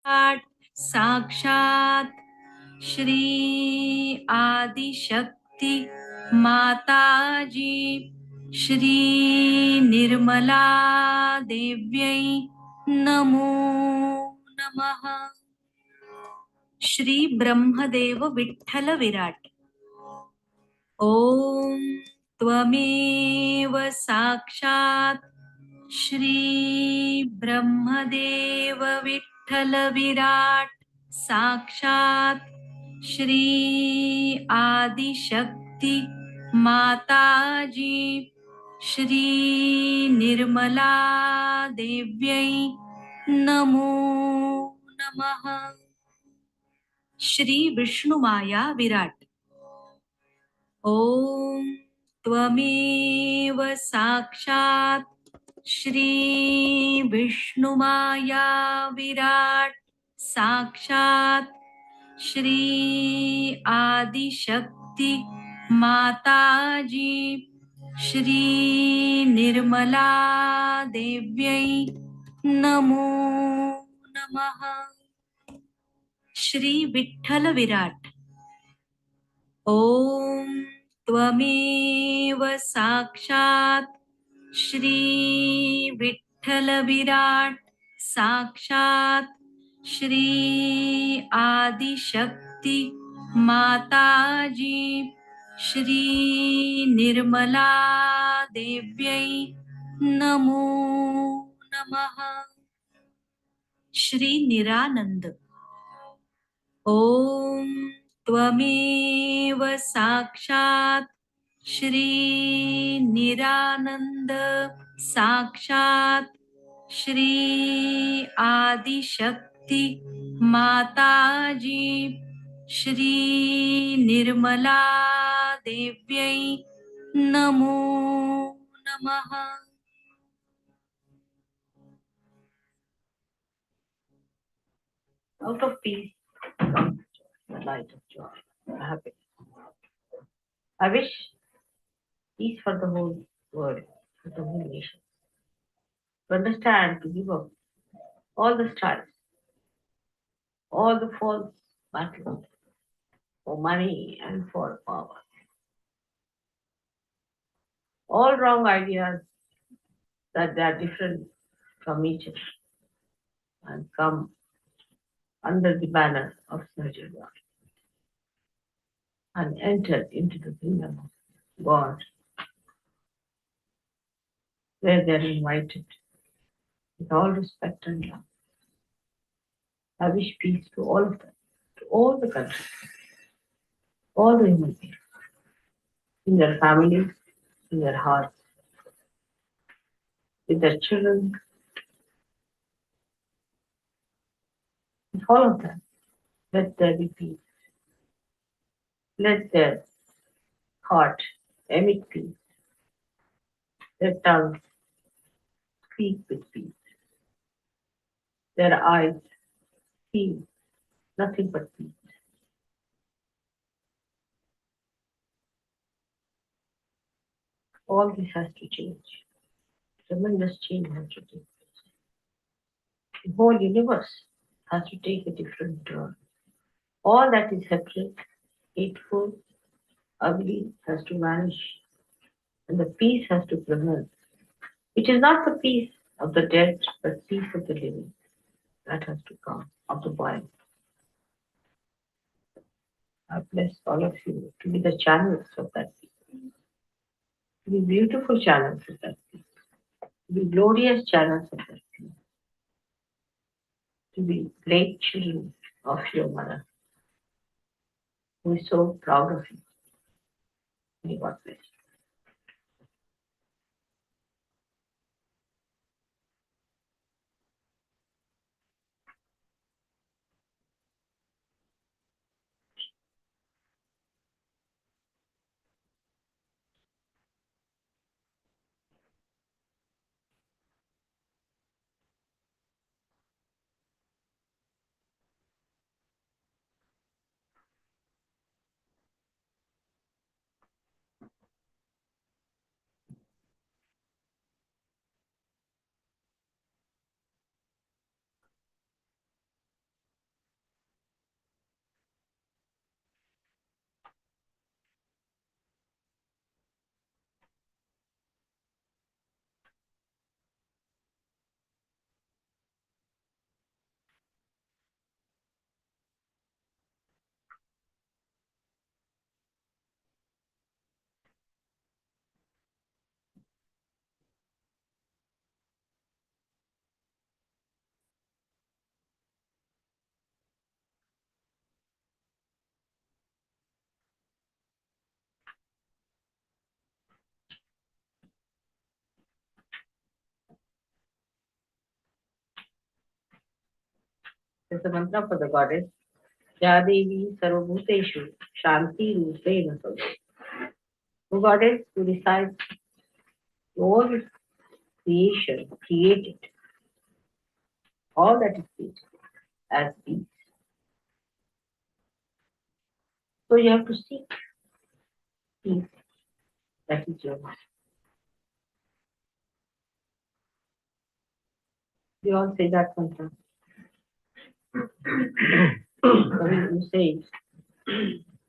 विराट साक्षात श्री आदिशक्ति माताजी श्री निर्मला देव्यै नमो नमः। श्री ब्रह्मदेव विठ्ठल विराट। ओम त्वमेव साक्षात् श्री ब्रह्मदेव विठ्ठल विराट साक्षात् श्री आदिशक्ति माताजी श्री निर्मला देव्यै नमो नमः। श्री विष्णु माया विराट। ओम त्वमेव साक्षात् श्री विष्णु माया विराट साक्षात् श्री आदिशक्ति माताजी श्री निर्मला देव्यै नमो नमः। श्री विठ्ठल विराट। ओम त्वमेव साक्षात् श्री विठ्ठल विराट साक्षात् श्री आदिशक्ति माताजी श्री निर्मला देव्यै नमो नमः। श्री निरानंद। ओम त्वमेव साक्षात् श्री निरानंद साक्षात् श्री आदिशक्ति माताजी श्री निर्मला देव्यै नमो नमः। Out of peace, the light of joy, happiness. I wish peace for the whole world, for the whole nation. To understand, to give up all the strife, all the false battles for money and for power, all wrong ideas that they are different from each other, and come under the banner of Sahaja Yoga and enter into the kingdom of God, where they are invited with all respect and love. I wish peace to all of them, to all the countries, all the human beings, in their families, in their hearts, with their children, with all of them. Let there be peace. Let their heart emit peace. Their tongue speak with peace. Their eyes see nothing but peace. All this has to change. Tremendous change has to take place. The whole universe has to take a different turn. All that is separate, hateful, ugly has to vanish, and the peace has to prevail. It is not the peace of the dead, but peace of the living. That has to come of the body. I bless all of you to be the channels of that peace, to be beautiful channels of that peace, to be glorious channels of that peace, to be great children of your mother, who is so proud of you. May God bless you. is the mantra for the goddess. Ya Devi Sarvabhuteshu Shanti Rupena Samstita. The goddess who resides all creation, created, all that is created as peace. So you have to seek peace. That is your life. We all say that mantra. You say,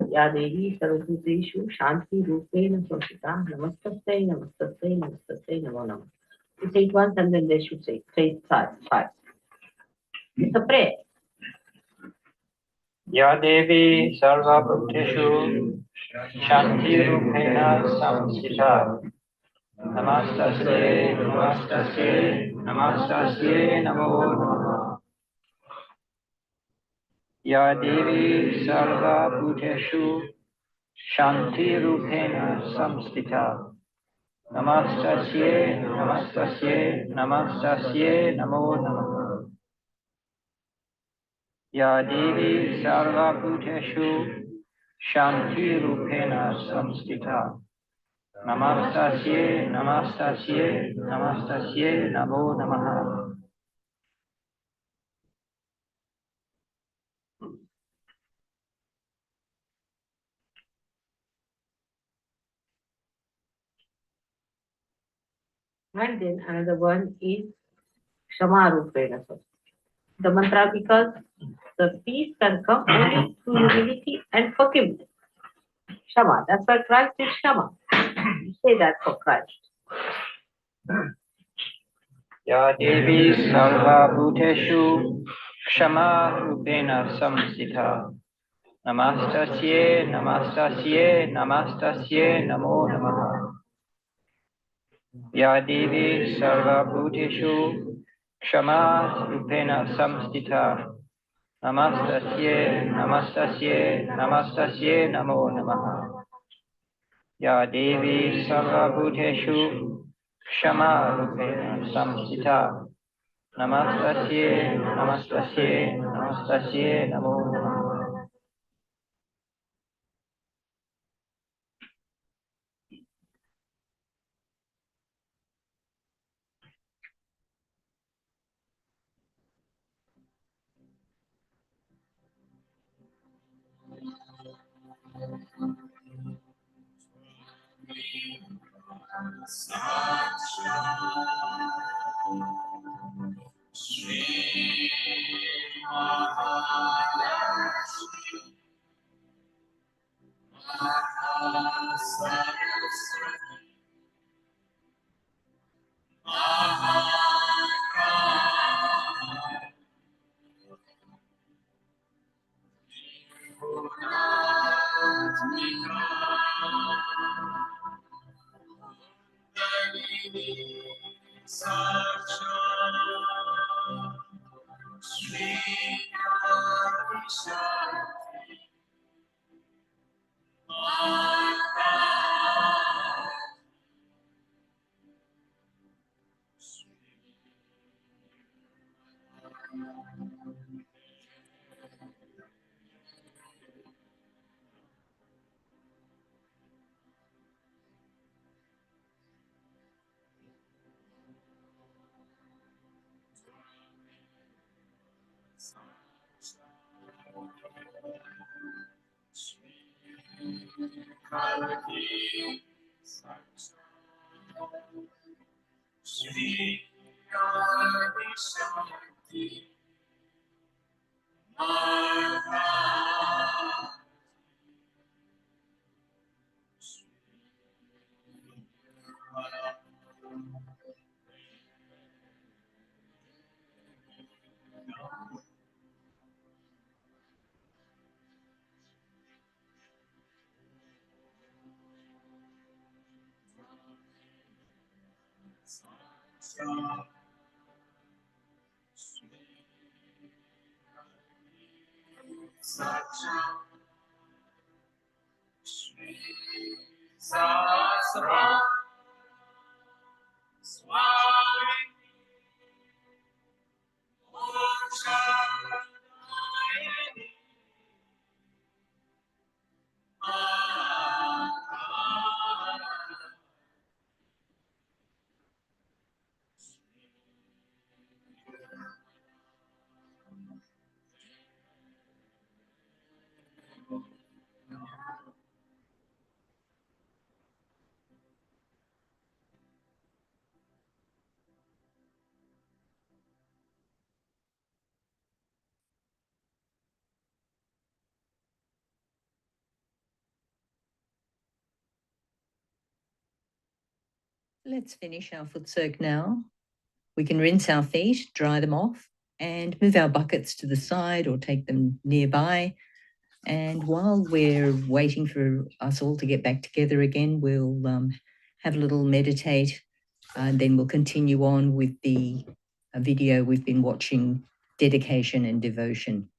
Ya Devi Sarvabhuteshu Shanti Rupena Samstita Namastastai Namastastai Namastastai Namo Namo. You say it once and then they should say it five. It's a prayer. Ya Devi Sarvabhuteshu Shantirupena Samsita Namastasye Namastasye Namastasye Namo Namo. Ya Devi Sarvabhuteshu Shantirupena Samsita Namastasye Namastasye Namastasye Namo Namo. Ya Devi Sarvabhuteshu Shanti Rupena Samstita Namastasye Namastasye Namastasye Namo Namaha. And then another one is Shama Rupena Samstita. The mantra, because the peace can come only through humility and forgiveness. Shama. That's why Christ is Shama. You say that for Christ. Ya Devi Sarva Bhuteshu Kshama Rupena Samstita Namastasye Namastasye Namastasye Namo Namaha. Ya Devi Sarva Bhuteshu Kshama Rupena Samstita Namastasye, Namastasye, Namastasye, Namo Namaha. Ya Devi Sarvabhuteshu Kshama Rupena Samstita. Namastasye, Namastasye, Namastasye, Namo Namaha. Shri Mataji Sahasra Swami Om Shanti Let's finish our foot circ now. We can rinse our feet, dry them off, and move our buckets to the side or take them nearby. And while we're waiting for us all to get back together again, we'll have a little meditate, and then we'll continue on with the video we've been watching, Dedication and Devotion.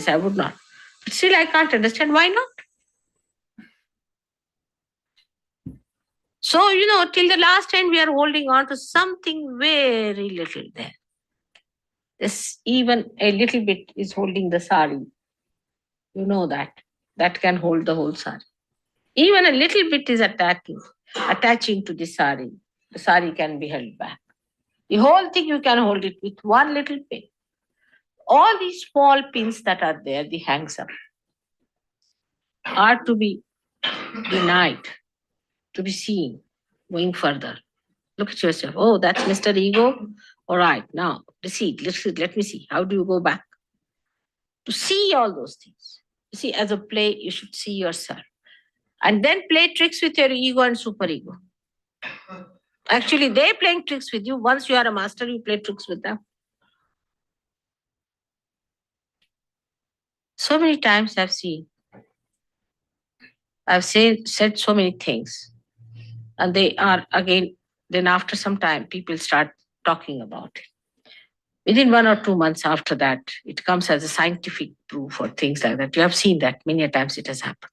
I would not. But still, I can't understand why not. So, till the last end, we are holding on to something very little there. This even a little bit is holding the sari. You know that. That can hold the whole sari. Even a little bit is attaching to the sari. The sari can be held back. The whole thing you can hold it with one little pin. All these small pins that are there, the hangs up, are to be denied, to be seen, going further. Look at yourself. Oh, that's Mr. Ego. All right, now, recede. Let me see. How do you go back? To see all those things. You see, as a play, you should see yourself. And then play tricks with your ego and superego. Actually, they're playing tricks with you. Once you are a master, you play tricks with them. So many times I've said so many things. And they are again, then after some time, people start talking about it. Within 1 or 2 months after that, it comes as a scientific proof or things like that. You have seen that many a times it has happened.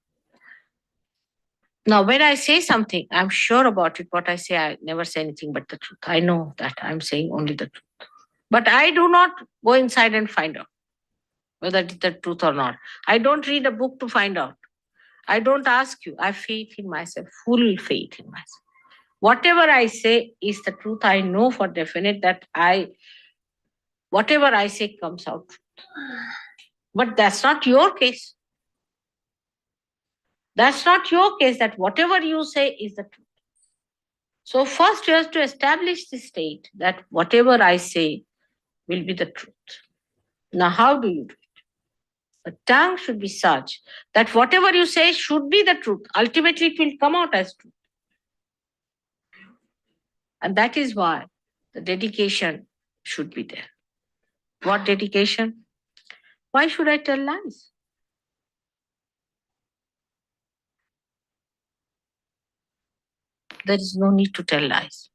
Now, when I say something, I'm sure about it. What I say, I never say anything but the truth. I know that I'm saying only the truth. But I do not go inside and find out whether it's the truth or not. I don't read a book to find out. I don't ask you. I have faith in myself, full faith in myself. Whatever I say is the truth. I know for definite that I whatever I say comes out truth. But that's not your case. That's not your case, that whatever you say is the truth. So first you have to establish the state that whatever I say will be the truth. Now how do you do it? The tongue should be such that whatever you say should be the truth. Ultimately it will come out as truth. And that is why the dedication should be there. What dedication? Why should I tell lies? There is no need to tell lies.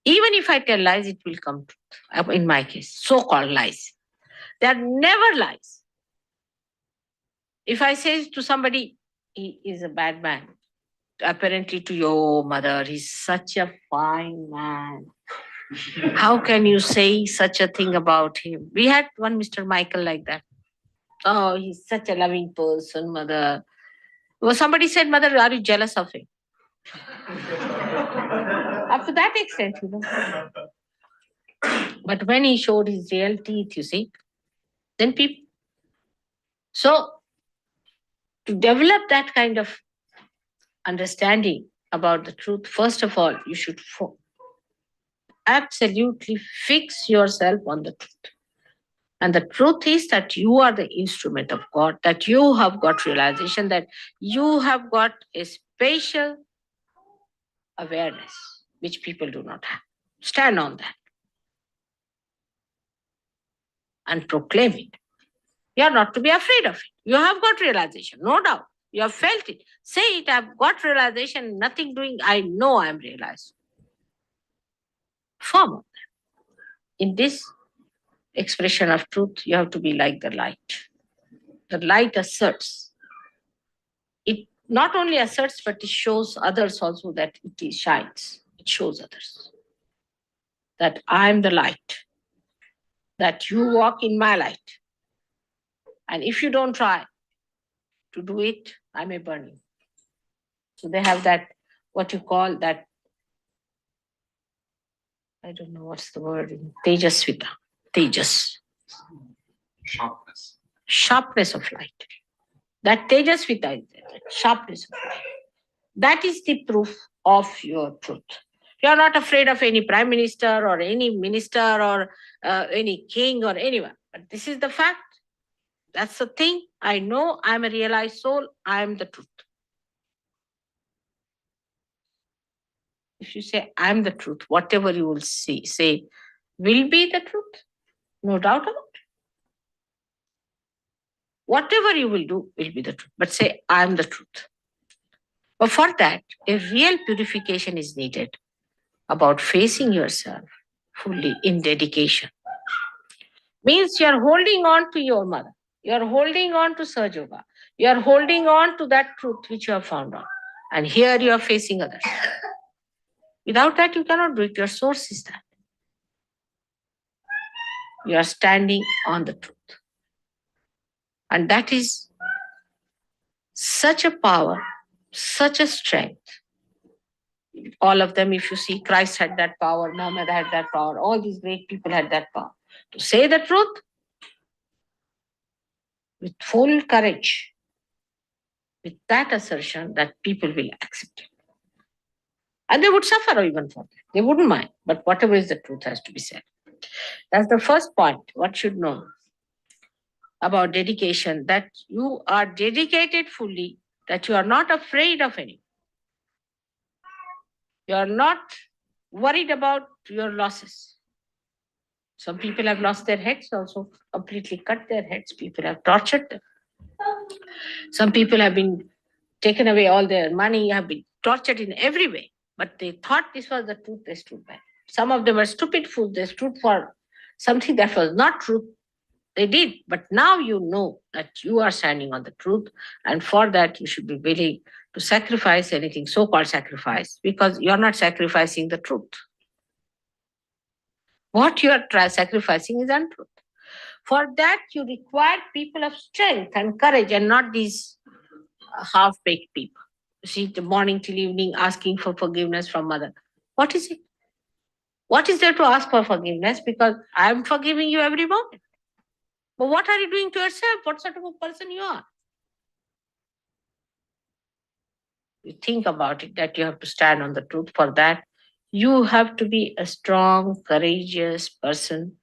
Even if I tell lies, it will come truth. In my case, so-called lies. They are never lies. If I say to somebody, he is a bad man, apparently to your mother, he's such a fine man. How can you say such a thing about him? We had one Mr. Michael like that. Oh, he's such a loving person, mother. Well, somebody said, mother, are you jealous of him? Up to that extent, you know. But when he showed his real teeth, you see, then people. So, to develop that kind of understanding about the truth, first of all, you should absolutely fix yourself on the truth. And the truth is that you are the instrument of God, that you have got realization, that you have got a spatial awareness, which people do not have. Stand on that and proclaim it. You are not to be afraid of it. You have got realization, no doubt. You have felt it. Say it, I've got realization, nothing doing, I know I'm realized. Form of that. In this expression of truth, you have to be like the light. The light asserts. It not only asserts, but it shows others also that it shines. It shows others that I am the light, that you walk in my light. And if you don't try to do it, I may burn you. So they have that, what you call that, I don't know what's the word in Tejasvita. Tejas. Sharpness. Sharpness of light. That Tejasvita is there, that sharpness of light. That is the proof of your truth. You are not afraid of any prime minister or any minister or any king or anyone. But this is the fact. That's the thing. I know I'm a realized soul. I am the truth. If you say, I'm the truth, whatever you will say will be the truth. No doubt about it. Whatever you will do will be the truth. But say, I'm the truth. But for that, a real purification is needed about facing yourself fully in dedication. Means you are holding on to your mother. You are holding on to Sahaja Yoga. You are holding on to that truth which you have found out. And here you are facing others. Without that, you cannot do it. Your source is that. You are standing on the truth. And that is such a power, such a strength. All of them, if you see, Christ had that power, Muhammad had that power, all these great people had that power. To say the truth with full courage, with that assertion that people will accept it. And they would suffer even for that. They wouldn't mind. But whatever is the truth has to be said. That's the first point. What should know about dedication, that you are dedicated fully, that you are not afraid of anything. You are not worried about your losses. Some people have lost their heads also, completely cut their heads. People have tortured them. Some people have been taken away all their money, have been tortured in every way. But they thought this was the truth, they stood by. Some of them were stupid fools, they stood for something that was not true. They did, but now you know that you are standing on the truth, and for that you should be willing to sacrifice anything, so-called sacrifice, because you are not sacrificing the truth. What you are sacrificing is untruth. For that you require people of strength and courage, and not these half-baked people. You see, the morning till evening asking for forgiveness from mother. What is it? What is there to ask for forgiveness? Because I am forgiving you every moment. But what are you doing to yourself? What sort of a person you are? You think about it, that you have to stand on the truth. For that, you have to be a strong, courageous person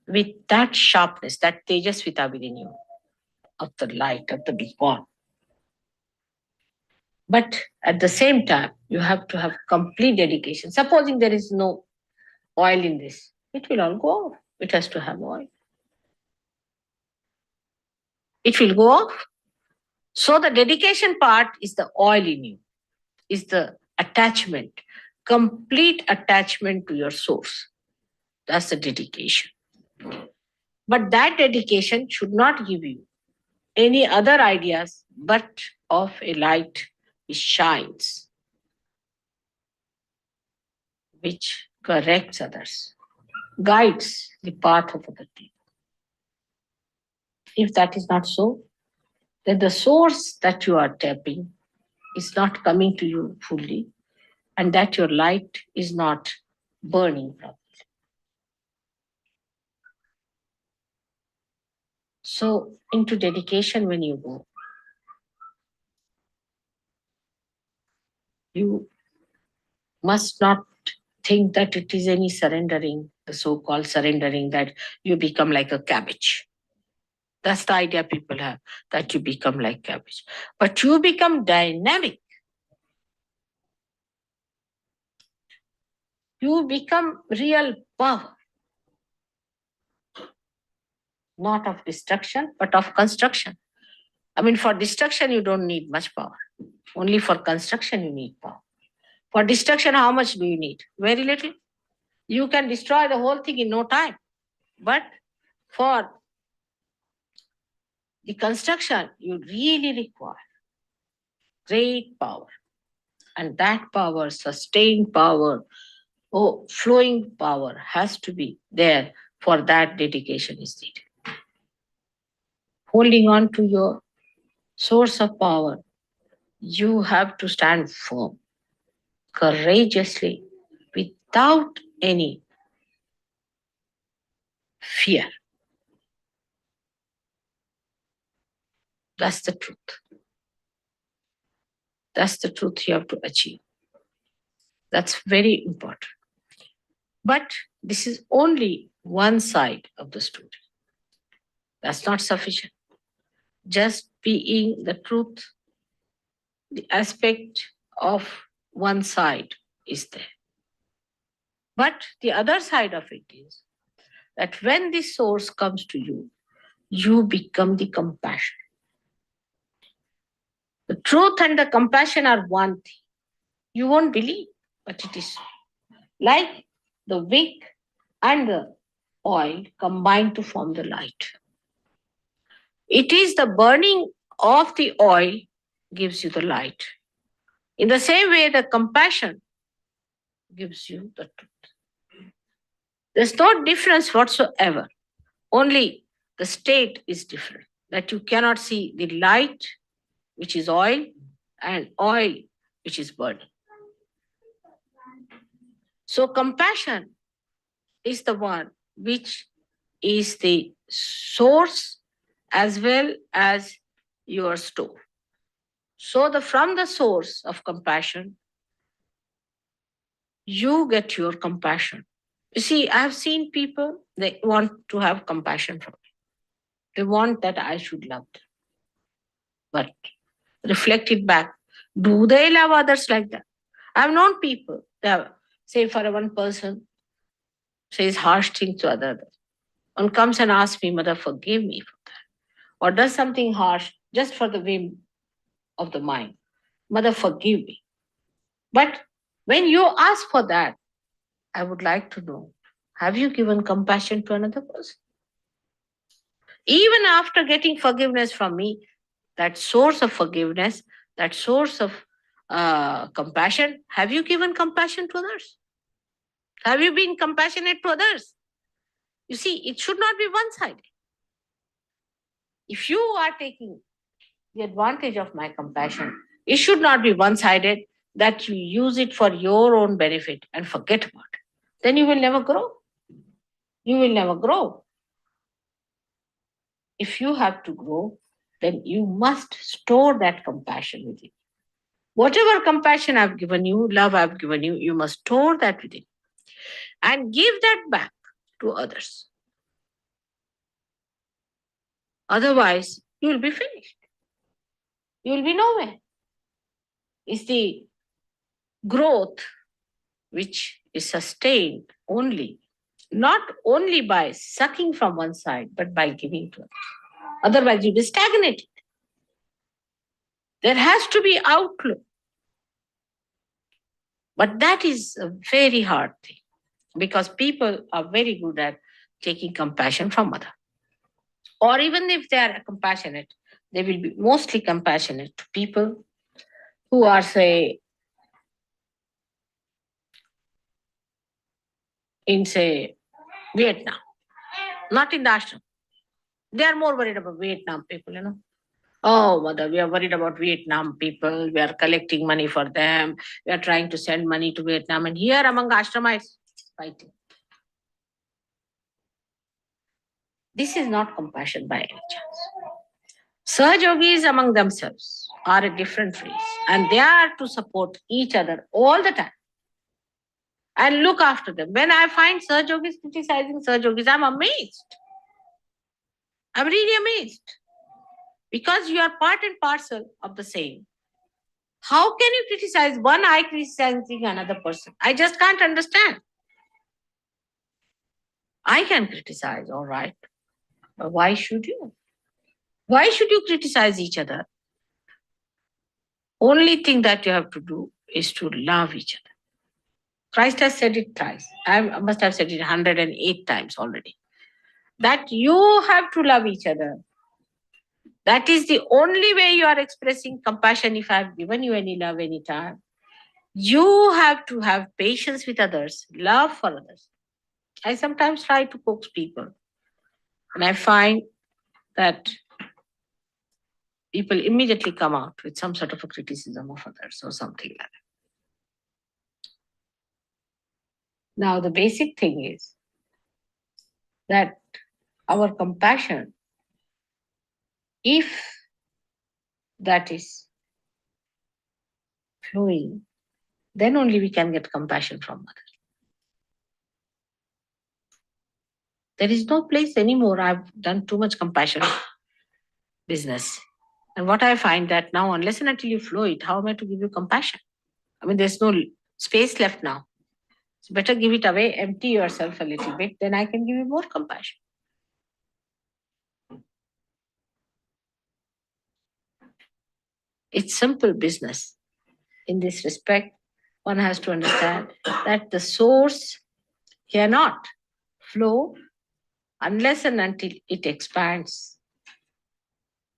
with that sharpness, that tejasvita within you, of the light, of the big one. But at the same time, you have to have complete dedication. Supposing there is no oil in this, it will all go off. It has to have oil. It will go off. So the dedication part is the oil in you, is the attachment, complete attachment to your source. That's the dedication. But that dedication should not give you any other ideas but of a light which shines, which corrects others, guides the path of other people. If that is not so, then the source that you are tapping is not coming to you fully, and that your light is not burning properly. So, into dedication, when you go, you must not think that it is any surrendering, the so called surrendering, that you become like a cabbage. That's the idea people have, that you become like cabbage. But you become dynamic. You become real power, not of destruction, but of construction. I mean, for destruction, you don't need much power. Only for construction, you need power. For destruction, how much do you need? Very little. You can destroy the whole thing in no time. But for the construction, you really require great power. And that power, sustained power, flowing power, has to be there. For that, dedication is needed. Holding on to your source of power, you have to stand firm, courageously, without any fear. That's the truth. That's the truth you have to achieve. That's very important. But this is only one side of the story. That's not sufficient. Just being the truth, the aspect of one side is there. But the other side of it is that when the source comes to you, you become the compassion. The truth and the compassion are one thing. You won't believe, but it is so. Like the wick and the oil combine to form the light. It is the burning of the oil gives you the light. In the same way, the compassion gives you the truth. There's no difference whatsoever. Only the state is different. That you cannot see the light, which is oil, and oil, which is burning. So compassion is the one which is the source as well as your store. So from the source of compassion, you get your compassion. You see, I have seen people, they want to have compassion from me. They want that I should love them. But reflect it back. Do they love others like that? I've known people, say for one person, says harsh things to others. One comes and asks me, Mother, forgive me for that. Or does something harsh just for the whim of the mind. Mother, forgive me. But when you ask for that, I would like to know, have you given compassion to another person? Even after getting forgiveness from me, that source of forgiveness, that source of compassion, have you given compassion to others? Have you been compassionate to others? You see, it should not be one-sided. If you are taking the advantage of my compassion, it should not be one-sided, that you use it for your own benefit and forget about it. then you will never grow. You will never grow. If you have to grow, then you must store that compassion within. Whatever compassion I've given you, love I've given you, you must store that within and give that back to others. Otherwise, you will be finished. You will be nowhere. It's the growth which is sustained only, not only by sucking from one side, but by giving to others. Otherwise, you'll be stagnated. There has to be outflow. But that is a very hard thing because people are very good at taking compassion from others. Or even if they are compassionate, they will be mostly compassionate to people who are, say, in, say, Vietnam, not in the ashram. They are more worried about Vietnam people, Oh, mother, we are worried about Vietnam people. We are collecting money for them. We are trying to send money to Vietnam. And here among ashramites, fighting. This is not compassion by any chance. Sahaja Yogis among themselves are a different race. And they are to support each other all the time. And look after them. When I find Sahaja Yogis criticizing Sahaja Yogis, I'm amazed. I'm really amazed. Because you are part and parcel of the same. How can you criticize one eye criticizing another person? I just can't understand. I can criticize, all right. But why should you? Why should you criticize each other? Only thing that you have to do is to love each other. Christ has said it twice. I must have said it 108 times already. That you have to love each other. That is the only way you are expressing compassion. If I have given you any love any time, you have to have patience with others, love for others. I sometimes try to coax people, and I find that people immediately come out with some sort of a criticism of others or something like that. Now, the basic thing is that our compassion, if that is flowing, then only we can get compassion from others. There is no place anymore. I've done too much compassion business. And what I find that now, unless and until you flow it, how am I to give you compassion? I mean, there's no space left now. So better give it away, empty yourself a little bit, then I can give you more compassion. It's simple business. In this respect, one has to understand that the source cannot flow unless and until it expands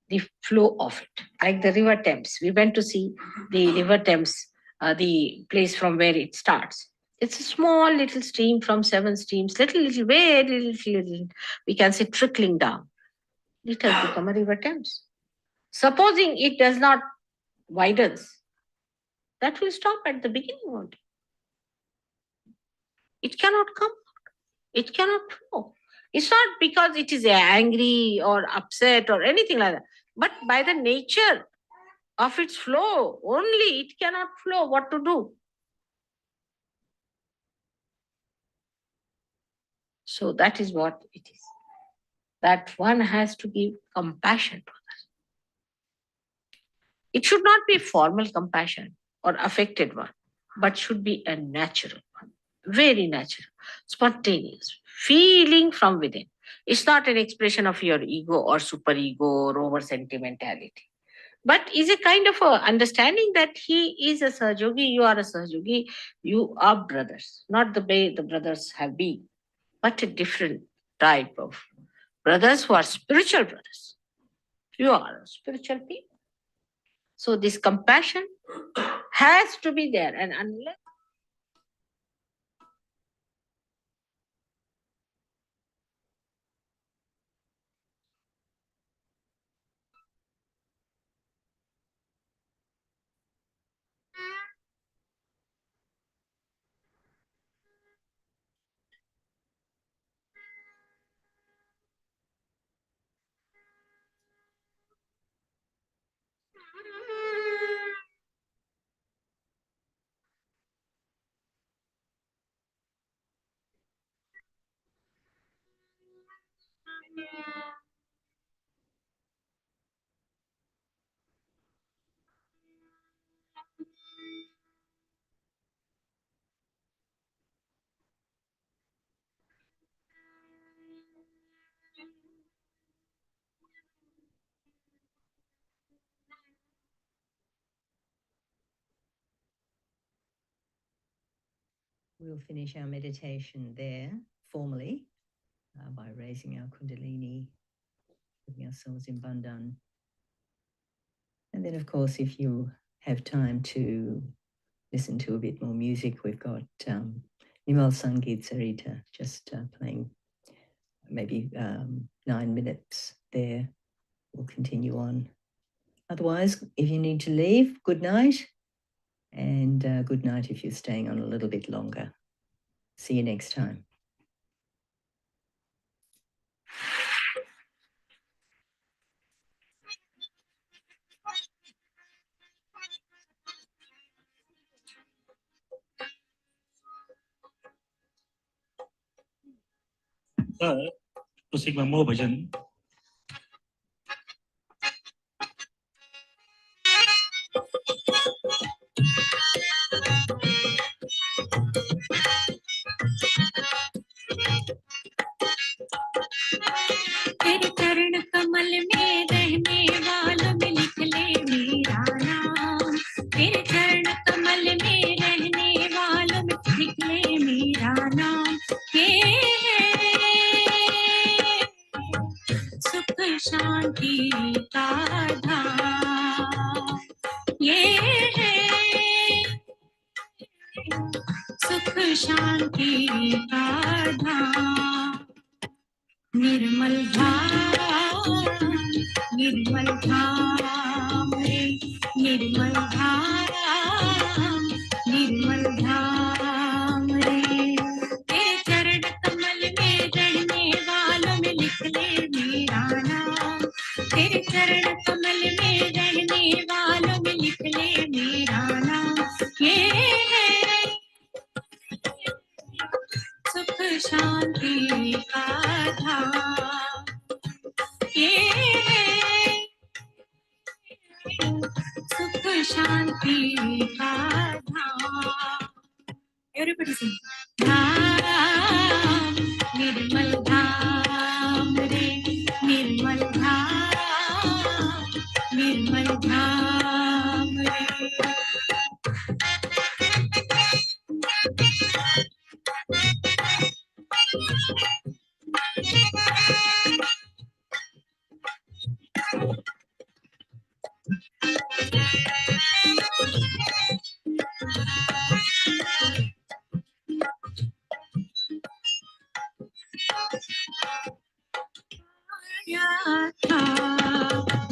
the flow of it. Like the river Thames. We went to see the river Thames, the place from where it starts. It's a small little stream from 7 streams, very little, we can say trickling down. It has become a river Thames. Supposing it does not widens, that will stop at the beginning only. It cannot come out. It cannot flow. It's not because it is angry or upset or anything like that, but by the nature of its flow, only it cannot flow. What to do? So that is what it is. That one has to give compassion to others. It should not be formal compassion or affected one, but should be a natural one. Very natural, spontaneous, feeling from within. It's not an expression of your ego or superego or over sentimentality, but is a kind of a understanding that he is a Sahaja Yogi, you are a Sahaja Yogi, you are brothers, not the way the brothers have been, but a different type of brothers who are spiritual brothers. You are spiritual people. So this compassion has to be there, and unless We'll finish our meditation there formally by raising our Kundalini, putting ourselves in Bandhan. And then, of course, if you have time to listen to a bit more music, we've got Nimal Sangeet Sarita just playing maybe 9 minutes there. We'll continue on. Otherwise, if you need to leave, good night. And good night if you're staying on a little bit longer. See you next time. Proceed one more bhajan. तेरे चरण कमल में रहने वालों में लिख ले मेरा नाम, तेरे चरण कमल में रहने वालों में लिख ले मेरा नाम। ये है सुख शांति का धाम, ये है सुख शांति का धाम। निर्मल धाम रे, निर्मल धाम, निर्मल धाम रे। तेरे चरण कमल में रहने वालों में लिख ले मेरा नाम, तेरे चरण कमल में रहने वालों में लिख ले मेरा नाम। ये है सुख शांति का धाम, ये है सुख शांति का धाम। Everybody sing. धाम निर्मल धाम रे, निर्मल धाम रे।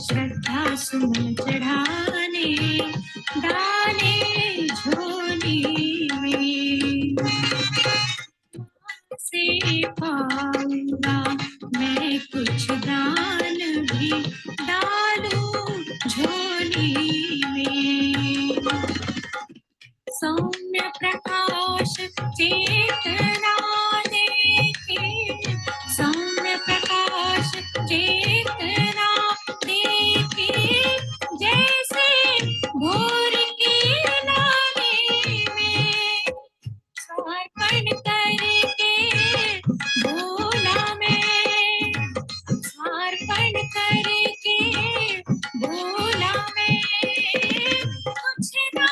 श्रद्धा सुमन चढ़ाने डाले झोली में, से पाऊंगा मैं कुछ दान भी डालूं झोली में। सौम्य प्रकाश चेतना देखे, सौम्य प्रकाश चेतना देखे, जैसे भोर की लाली में समर्पण करके भोला में, समर्पण करके भोला में कुछ ना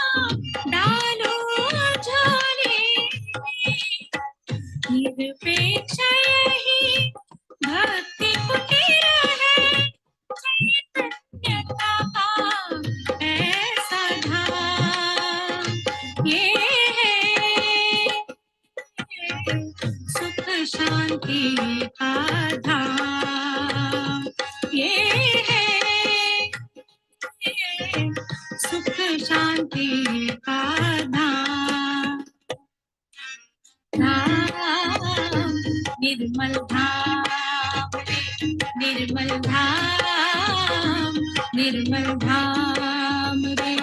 डालो झोली में। निरपेक्ष यही भक्ति कुटीर है, चैतन्यता का ऐसा धाम। ये है सुख शांति का धाम, ये है सुख शांति का धाम। धाम निर्मल धाम रे, निर्मल धाम, निर्मल धाम रे।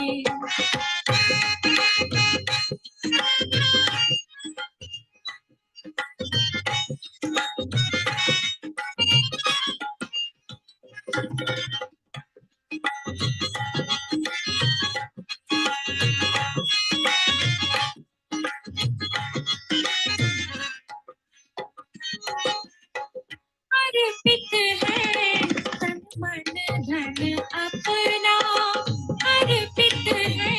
अर्पित है तन मन धन अपना, अर्पित है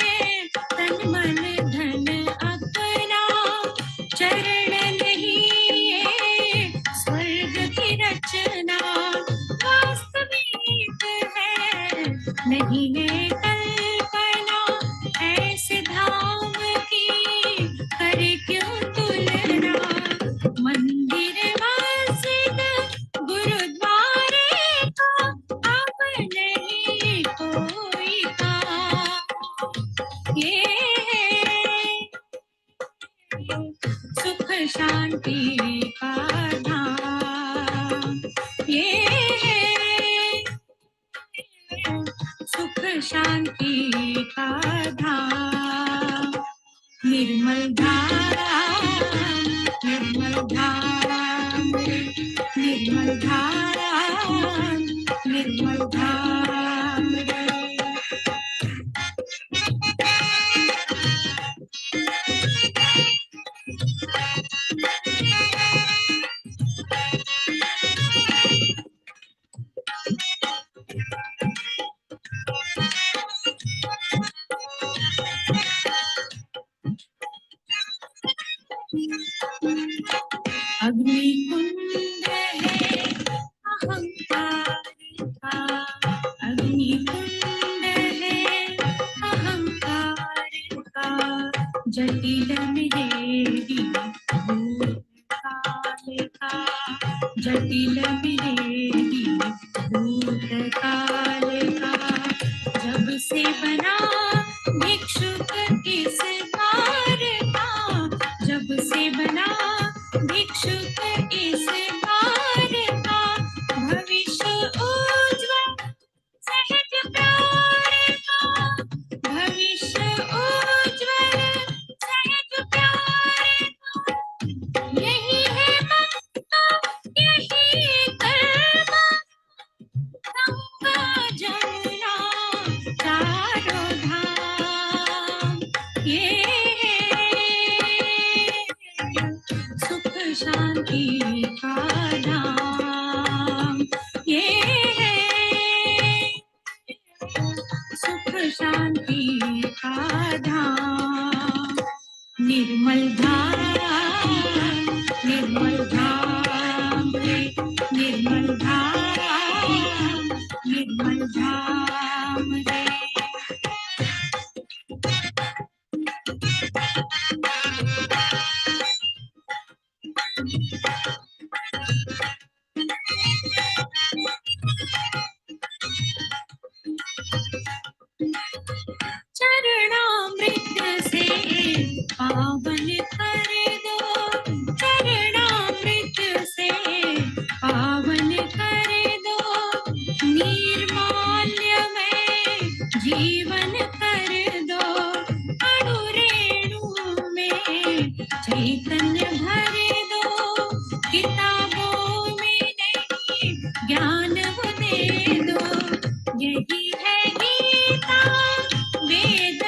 तन मन धन अपना, चरण नहीं ये स्वर्ग की रचना, वास्तविक है नहीं है कल्पना, ऐसे धाम की करे क्यों तुलना, मंदिर मस्जिद गुरुद्वारे का अब नहीं कोई काम, ये सुख शांति का धाम, ये सुख शांति का धाम, निर्मल धाम, निर्मल धाम, निर्मल धाम, निर्मल धाम रे। अग्निकुंड है अहंकार का, अग्निकुंड है अहंकार का, जटिल मिलेगी भूत काल का, जटिल मिलेगी भूत काल का, जब से बना भिक्षुक इस द्वार का, जब से बना भिक्षुक इस द्वार का, भविष्य उज्ज्वल सहज प्यार का, भविष्य उज्ज्वल सहज प्यार का, यही है मक्का यही कर्मा, गंगा जमुना चारों धाम, ये सुख शांति का धाम, ये सुख शांति का धाम, निर्मल धाम, निर्मल धाम रे, निर्मल धाम, निर्मल धाम रे। चरणामृत से पावन कर दो, चरणामृत से पावन कर दो, निर्माल्य में जीवन कर दो, अणु रेणु में चैतन्य भर दो, किताबों में नहीं ज्ञान वो दे दो, यही है गीता वेद,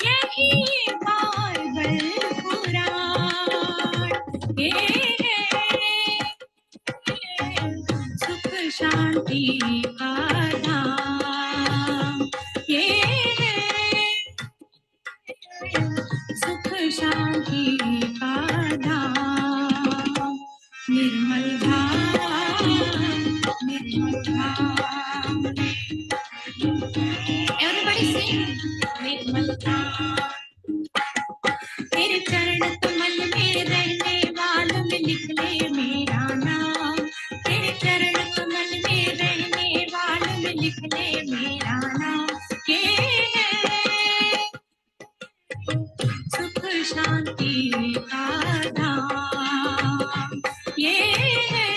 यही बाइबल कुरान, ये सुख शांति का धाम, ये सुख शांति का धाम, निर्मल धाम, निर्मल धाम। Everybody sing. निर्मल धाम, तेरे चरण कमल में रहने वालों में लिख ले मेरा नाम, तेरे चरण कमल में रहने वालों में लिख ले मेरा नाम, ये है सुख शांति का धाम, ये है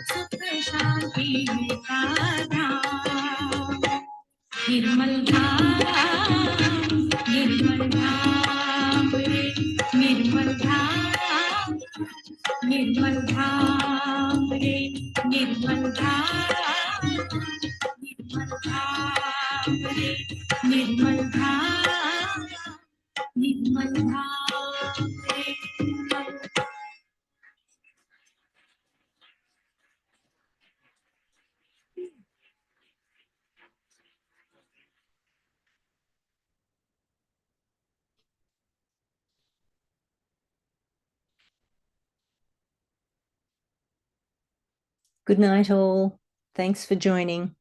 सुख शांति का धाम निर्मल धाम निर्मल धाम रे निर्मल धाम निर्मल धाम रे निर्मल धाम निर्मल धाम रे निर्मल धाम निर्मल धाम रे Good night, all. Thanks for joining.